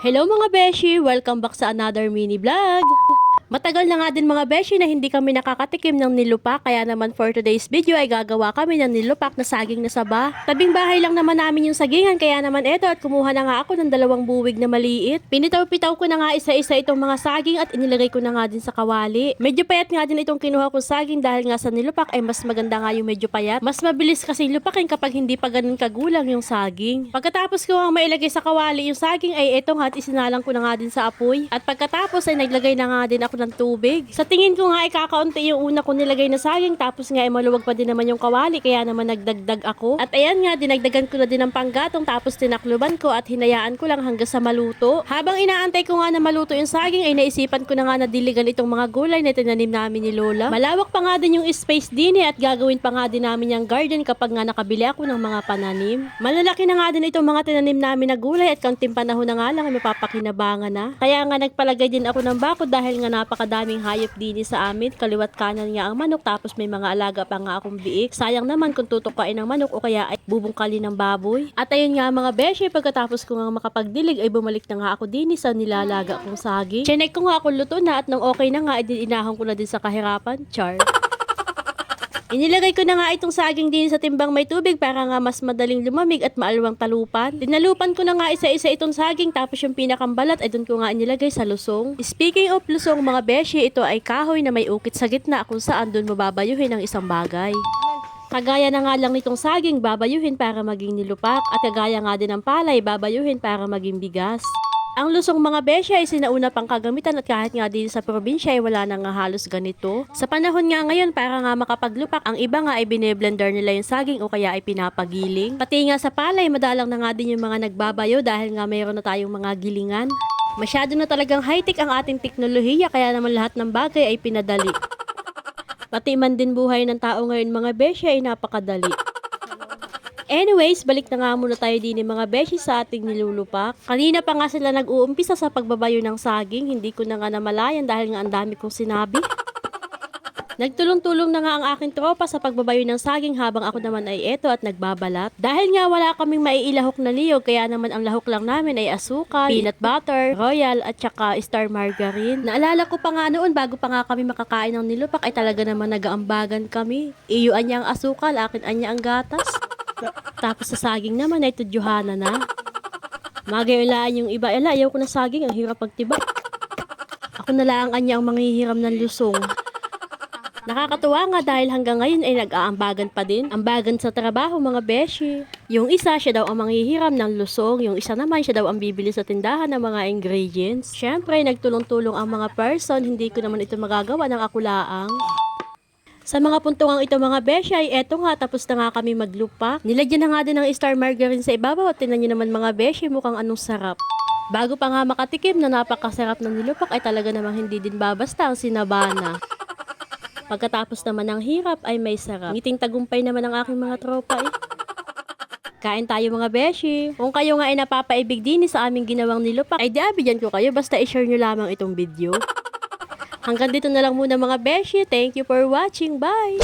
Hello mga beshi! Welcome back sa another mini vlog! Matagal na nga din mga beshi na hindi kami nakakatikim ng nilupak, kaya naman for today's video ay gagawa kami ng nilupak na saging na saba. Tabing bahay lang naman namin yung sagingan, kaya naman eto at kumuha na nga ako ng 2 buwig na maliit. Pinitaw-pitaw ko na nga isa-isa itong mga saging at inilagay ko na nga din sa kawali. Medyo payat nga din itong kinuha ko saging dahil nga sa nilupak ay mas maganda nga yung medyo payat. Mas mabilis kasi lupakin kapag hindi pa ganun kagulang yung saging. Pagkatapos ko nga mailagay sa kawali yung saging ay eto nga at isinalang ko na nga din sa apoy. At pagkatapos ay naglagay na nga din ako ng tubig. Sa tingin ko nga ay kakaunti yung una ko nilagay na saging, tapos nga ay maluwag pa din naman yung kawali, kaya naman nagdagdag ako. At ayan nga, dinagdagan ko na din ng panggatong, tapos tinakluban ko at hinayaan ko lang hanggang sa maluto. Habang inaantay ko nga na maluto yung saging ay naisipan ko na nga na diligan itong mga gulay na tinanim namin ni Lola. Malawak pa nga din yung space din at gagawin pa nga din namin yung garden kapag nga nakabili ako ng mga pananim. Malalaki na nga din itong mga tinanim namin na gulay at kaunting panahon na nga lang ay mapapakinabangan na. Kaya nga nagpalagay din ako ng bakod dahil nga napakadaming hayop din sa amin. Kaliwat kanan nga ang manok, tapos may mga alaga pa nga akong biik. Sayang naman kung tutukain ng manok o kaya ay bubungkalin ng baboy. At ayun nga mga beshi, pagkatapos ko nga makapagdilig ay bumalik na nga ako din sa nilalaga kong saging. Chinek ko nga kung luto na at nang okay na nga ay inahon ko na din sa kahirapan. Char. Inilagay ko na nga itong saging din sa timbang may tubig para nga mas madaling lumamig at maalwang talupan. Tinalupan ko na nga isa-isa itong saging, tapos yung pinakambalat ay doon ko nga inilagay sa lusong. Speaking of lusong mga beshi, ito ay kahoy na may ukit sa gitna kung saan doon mababayuhin ang isang bagay. Kagaya na nga lang nitong saging, babayuhin para maging nilupak, at kagaya nga din ng palay, babayuhin para maging bigas. Ang lusong mga beshi ay sinauna pang kagamitan at kahit nga din sa probinsya ay wala na nga halos ganito. Sa panahon nga ngayon, para nga makapaglupak, ang iba nga ay bine-blender nila yung saging o kaya ay pinapagiling. Pati nga sa palay, madalang na nga din yung mga nagbabayo dahil nga mayroon na tayong mga gilingan. Masyado na talagang high-tech ang ating teknolohiya, kaya naman lahat ng bagay ay pinadali. Pati man din buhay ng tao ngayon mga beshi ay napakadali. Anyways, balik na nga muna tayo din mga beshi sa ating nilulupak. Kanina pa nga sila nag-uumpisa sa pagbabayo ng saging, hindi ko na nga namalayan dahil nga ang dami kong sinabi. Nagtulong-tulong na nga ang aking tropa sa pagbabayo ng saging habang ako naman ay eto at nagbabalat. Dahil nga wala kaming maiilahok na niyog, kaya naman ang lahok lang namin ay asukal, peanut butter, royal at saka star margarine. Naalala ko pa nga noon bago pa nga kami makakain ng nilupak ay talaga naman nag-aambagan kami. Iyuan niya ang asukal, akin anya ang gatas. Tapos sa saging naman ay tudyuhana na. Magayolaan yung iba, ayaw ko na saging, ang hirap pagtiba. Ako na lang anya ang manghihiram ng lusong. Nakakatuwa nga dahil hanggang ngayon ay nag-aambagan pa din. Ambagan sa trabaho mga beshi. Yung isa siya daw ang manghihiram ng lusong, yung isa naman siya daw ang bibili sa tindahan ng mga ingredients. Syempre nagtulong-tulong ang mga person, hindi ko naman ito magagawa ng ako laang. Sa mga puntungang ito mga beshi ay eto nga, tapos na nga kami maglupak. Nilagyan na nga din ng star margarine sa ibabaw at tinan nyo naman mga beshi, mukhang anong sarap. Bago pa nga makatikim na napakasarap ng nilupak ay talaga namang hindi din babasta ang sinabana. Pagkatapos naman ng hirap ay may sarap. Ngiting tagumpay naman ang aking mga tropa eh. Kain tayo mga beshi. Kung kayo nga ay napapaibig din sa aming ginawang nilupak ay diabigyan ko kayo, basta i-share nyo lamang itong video. Hanggang dito na lang muna mga beshi. Thank you for watching. Bye!